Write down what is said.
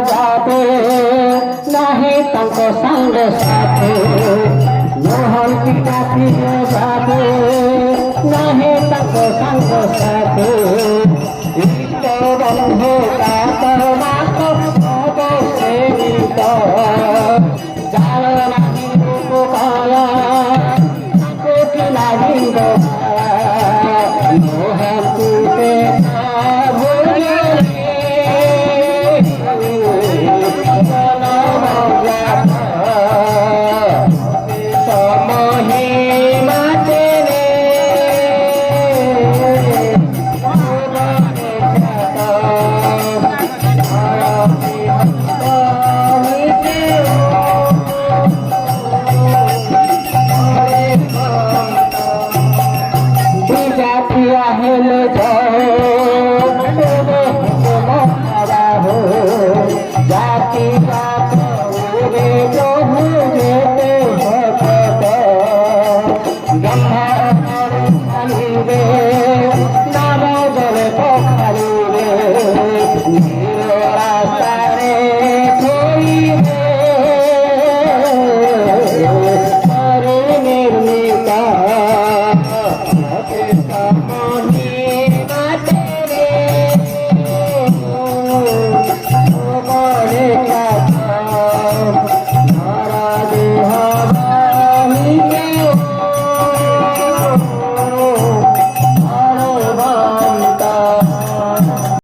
जाते नहीं तंको संग साथे मोहन की जाती जाते नहीं तंको संग साथे इष्ट बंधु का करुणा को से मिलता जाल नहीं को काया को की नहीं दो मोहन टूटे जाती